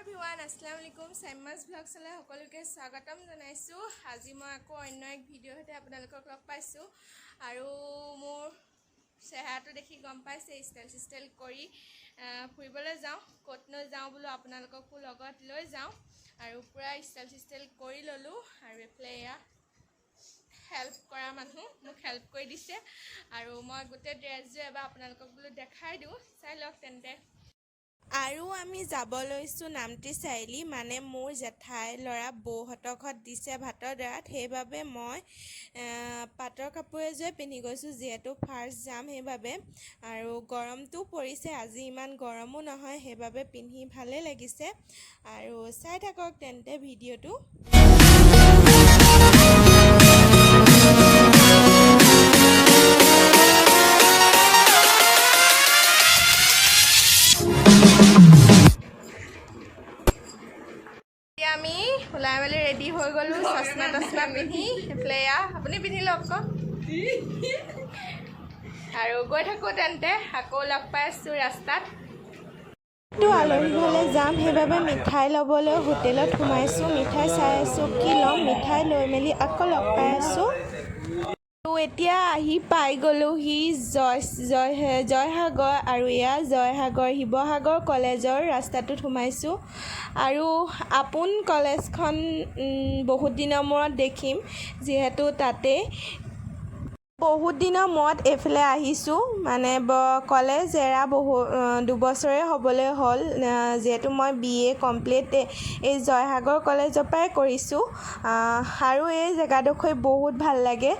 everyone, Assalamualaikum. Saimas vlog channel সকলোকে স্বাগতম জনাইছো। আজি মই আকৌ অন্য এক ভিডিঅ' হতে আপোনালোকক লগ পাইছো আৰু মোৰ চেহাৰাটো দেখি গম পাইছে ষ্টাইল কৰি ফুৰিবলৈ যাওঁ। ক'তনো যাওঁ বোলো আপোনালোককো লগত লৈ যাওঁ আৰু পুৰা ষ্টাইল কৰি ললো আৰু এফালে হেল্প কৰা মানুহ মোক হেল্প কৰি দিছে আৰু মই গোটেই ড্ৰেছযোৰ এবাৰ আপোনালোকক বোলো দেখাই দিওঁ, চাই লওক তেন্তে। আৰু আমি যাব লৈছোঁ নামটি চাৰিআলি, মানে মোৰ জেঠাই ল'ৰা বৌহঁতৰ ঘৰত দিছে ভাতৰ দাঁত, সেইবাবে মই পাটৰ কাপোৰ এযোৰ পিন্ধি গৈছোঁ, যিহেতু ফাৰ্ষ্ট যাম সেইবাবে। আৰু গৰমটো পৰিছে আজি, ইমান গৰমো নহয়, সেইবাবে পিন্ধি ভালেই লাগিছে। আৰু চাই থাকক তেন্তে ভিডিঅ'টো। আমি ওলাই মেলি ৰেডি হৈ গ'লোঁ, চশমা তচমা পিন্ধি। সেইফালে আপুনি পিন্ধি লওক আকৌ আৰু গৈ থাকোঁ তেন্তে, আকৌ লগ পাই আছোঁ ৰাস্তাত। আলহী ঘৰলৈ যাম, সেইবাবে মিঠাই ল'বলৈ হোটেলত সোমাইছোঁ। মিঠাই চাই আছোঁ কি ল'ম, মিঠাই লৈ মেলি আকৌ লগ পাই আছোঁ। এতিয়া আহি পাই গ'লোহি জয়সাগৰ, আৰু জয়সাগৰ শিৱসাগৰ কলেজৰ ৰাস্তাটোত সোমাইছোঁ। আৰু আপোন কলেজখন বহুত দিনৰ মূৰত দেখিম, যিহেতু তাতে বহুত দিনৰ মূৰত এইফালে আহিছোঁ। মানে কলেজ এৰা দুবছৰে হ'বলৈ হ'ল, যিহেতু মই BA কমপ্লিট এই জয়সাগৰ কলেজৰ পৰাই কৰিছোঁ। আৰু এই জেগাডোখৰ বহুত ভাল লাগে।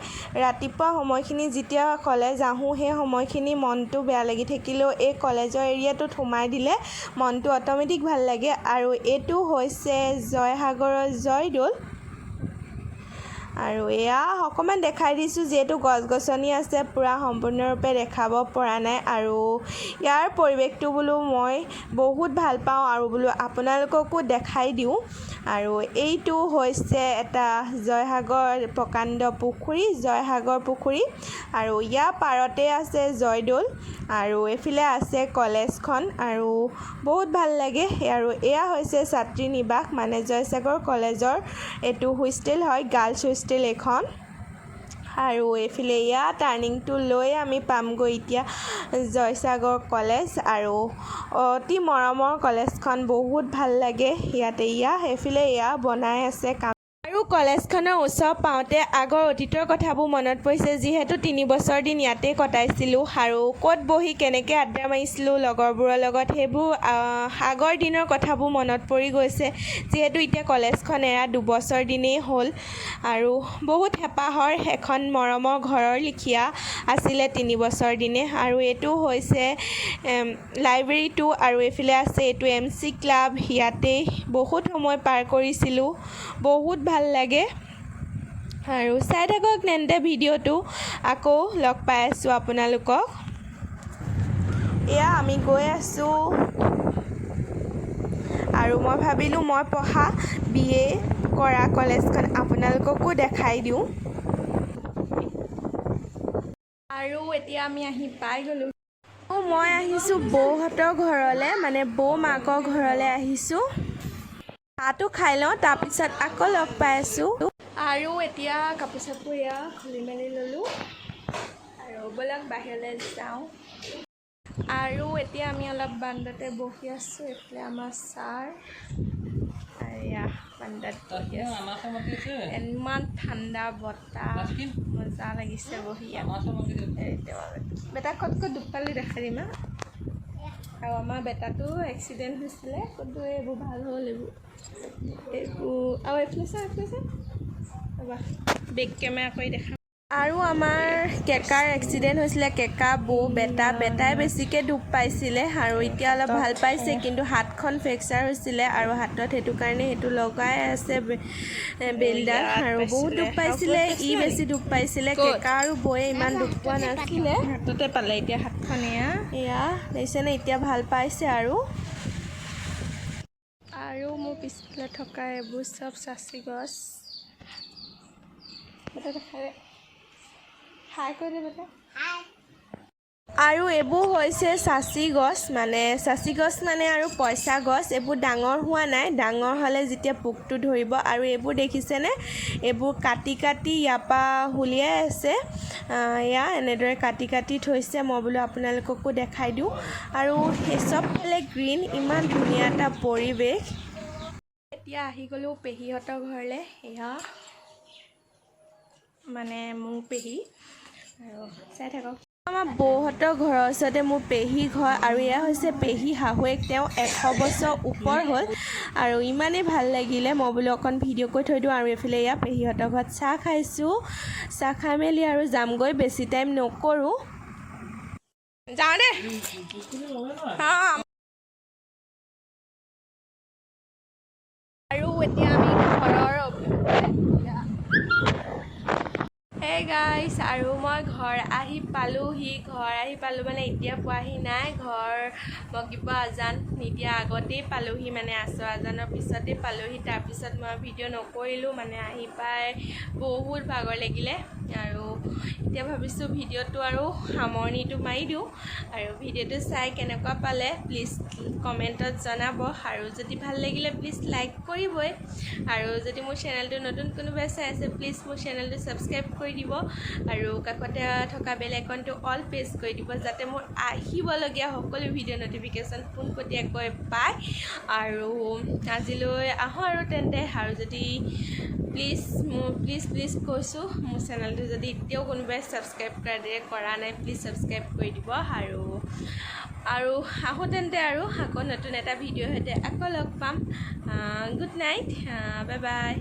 ৰাতিপুৱা সময়খিনি যেতিয়া কলেজ আহোঁ, সেই সময়খিনি মনটো বেয়া লাগি থাকিলেও এই কলেজৰ এৰিয়াটোত সোমাই দিলে মনটো অট'মেটিক ভাল লাগে। আৰু এইটো হৈছে জয়সাগৰৰ জয়দৌল। আৰু অকণমান দেখাই দিছোঁ, যিহেতু গছ গছনি আছে, পূৰা সম্পূৰ্ণৰূপে দেখাব পৰা নাই। আৰু ইয়াৰ পৰিৱেশটো বোলো মই বহুত ভাল পাওঁ আৰু বোলো আপোনালোককো দেখাই দিওঁ। আৰু এইটো হৈছে এটা জয়সাগৰ প্ৰকাণ্ড পুখুৰী, জয়সাগৰ পুখুৰী। আৰু ইয়াৰ পাৰতে আছে জয়দৌল, আৰু এইফালে আছে কলেজখন, আৰু বহুত ভাল লাগে। আৰু এয়া হৈছে ছাত্ৰী নিবাস, মানে জয়সাগৰ কলেজৰ এইটো হোষ্টেল হয়, গাৰ্লছ হোষ্টেল এখন। আৰু এইফালে টাৰ্ণিংটো লৈ আমি পামগৈ এতিয়া জয়সাগৰ কলেজ। আৰু অতি মৰমৰ কলেজখন, বহুত ভাল লাগে ইয়াতে। সেইফালে বনাই আছে কাম। আৰু কলেজখনৰ ওচৰ পাওঁতে আগৰ অতীতৰ কথাবোৰ মনত পৰিছে, যিহেতু 3 বছৰ দিন ইয়াতে কটাইছিলোঁ। আৰু ক'ত বহি কেনেকৈ আড্ডা মাৰিছিলোঁ লগৰবোৰৰ লগত, সেইবোৰ আগৰ দিনৰ কথাবোৰ মনত পৰি গৈছে, যিহেতু এতিয়া কলেজখন এৰা 2 বছৰ দিনেই হ'ল। আৰু বহুত হেঁপাহৰ এখন মৰমৰ ঘৰৰ লিখীয়া আছিলে 3 বছৰ দিনে। আৰু এইটো হৈছে লাইব্ৰেৰীটো, আৰু এইফালে আছে এইটো MC ক্লাব। ইয়াতেই বহুত সময় পাৰ কৰিছিলোঁ, বহুত ভাল লাগে। আৰু চাই থাকক তেন্তে ভিডিঅ'টো, আকৌ লগ পাই আছোঁ আপোনালোকক। আমি গৈ আছোঁ, আৰু মই ভাবিলোঁ মই পঢ়া BA কৰা কলেজখন আপোনালোককো দেখাই দিওঁ। আৰু এতিয়া আমি আহি পাই গ'লোঁ। মই আহিছোঁ বৌহঁতৰ ঘৰলৈ, মানে বৌ মাকৰ ঘৰলৈ আহিছোঁ। চাহটো খাই লওঁ, তাৰপিছত আকৌ লগ পাই আছোঁ। আৰু এতিয়া কাপোৰ চাপোৰ খুলি মেলি ল'লোঁ, আৰু ব'লক বাহিৰলৈ যাওঁ। আৰু এতিয়া আমি অলপ বান্দতে বহি আছোঁ। এইফালে আমাৰ ছাৰ, বান্দাত বহি আছোঁ। ইমান ঠাণ্ডা বতাহ, মজা লাগিছে বহি। বেটা ক'ত দুখ পালি দেখাই দিম। আৰু আমাৰ বেটাটো এক্সিডেণ্ট হৈছিলে, কিন্তু এইবোৰ ভাল হ'ল। আৰু এইফালে চা ৰ'বা, বেক কেমেৰা কৰি দেখা। আৰু আমাৰ কেকাৰ এক্সিডেণ্ট হৈছিলে, কেকা বৌ বেটাই বেছিকৈ দুখ পাইছিলে, আৰু এতিয়া অলপ ভাল পাইছে, কিন্তু হাতখন ফ্ৰেকচাৰ হৈছিলে, আৰু হাতত সেইটো কাৰণে সেইটো লগাই আছে বেলডাল। আৰু বহুত দুখ পাইছিলে, বেছি দুখ পাইছিলে। কেকা আৰু বৌয়ে ইমান দুখ পোৱা নাছিলে, হাততে পালে এতিয়া হাতখন। দেখিছেনে, এতিয়া ভাল পাইছে। আৰু মোৰ পিছফালে থকা এইবোৰ চব চাচি গছ। বেটা দেখাই হাই কৰি দে বেটা। আৰু এইবোৰ হৈছে চাচি গছ মানে আৰু পইচা গছ। এইবোৰ ডাঙৰ হোৱা নাই, ডাঙৰ হ'লে যেতিয়া পোকটো ধৰিব। আৰু এইবোৰ দেখিছেনে, এইবোৰ কাটি ইয়াৰ পৰা উলিয়াই আছে। এয়া এনেদৰে কাটি থৈছে। মই বোলো আপোনালোককো দেখাই দিওঁ। আৰু সেই চবফালে গ্ৰীণ, ইমান ধুনীয়া এটা পৰিৱেশ। এতিয়া আহি গ'লোঁ পেহীহঁতৰ ঘৰলৈ। এয়া মানে মোৰ পেহী, আৰু চাই থাকক। আমাৰ বৌহঁতৰ ঘৰৰ ওচৰতে মোৰ পেহী ঘৰ, আৰু এয়া হৈছে পেহী শাহুৱেক। তেওঁ 100 বছৰ ওপৰ হ'ল, আৰু ইমানেই ভাল লাগিলে। মই বোলো অকণ ভিডিঅ' কৰি থৈ দিওঁ। আৰু এইফালে এয়া পেহীহঁতৰ ঘৰত চাহ খাইছোঁ। চাহ খাই মেলি আৰু যামগৈ, বেছি টাইম নকৰোঁ, যাওঁ দে। আৰু এতিয়া আমি ঘৰৰ হে গাইছ, আৰু মই ঘৰ আহি পালোঁহি। মানে এতিয়া পোৱাহি নাই। মই কিবা আজান নিদিয়া আগতেই পালোঁহি, মানে আছৰ আজানৰ পিছতেই পালোঁহি। তাৰপিছত মই ভিডিঅ' নকৰিলোঁ, মানে আহি পাই বহুত ভাগৰ লাগিলে। আৰু এতিয়া ভাবিছোঁ ভিডিঅ'টো আৰু সামৰণিটো মাৰি দিওঁ। আৰু ভিডিঅ'টো চাই কেনেকুৱা পালে প্লিজ কমেণ্টত জনাব। আৰু যদি ভাল লাগিলে প্লিজ লাইক কৰিবই। আৰু যদি মোৰ চেনেলটো নতুন কোনোবাই চাই আছে, প্লিজ মোৰ চেনেলটো ছাবস্ক্ৰাইব কৰি দিব। আৰু কাষতে থকা বেল আইকনটো অল প্ৰেছ কৰি দিব, যাতে মোৰ আহিবলগীয়া সকলো ভিডিঅ' ন'টিফিকেশ্যন পোনপটীয়াকৈ পায়। আৰু আজিলৈ আহোঁ আৰু তেন্তে। আৰু যদি প্লিজ কৈছোঁ, মোৰ চেনেলটো যদি এতিয়াও কোনোবাই ছাবস্ক্ৰাইব কৰা নাই, প্লিজ ছাবস্ক্ৰাইব কৰি দিব। আৰু আহোঁ তেন্তে, আৰু আকৌ নতুন এটা ভিডিঅ'ৰ সৈতে আকৌ লগ পাম। Good night, bye bye.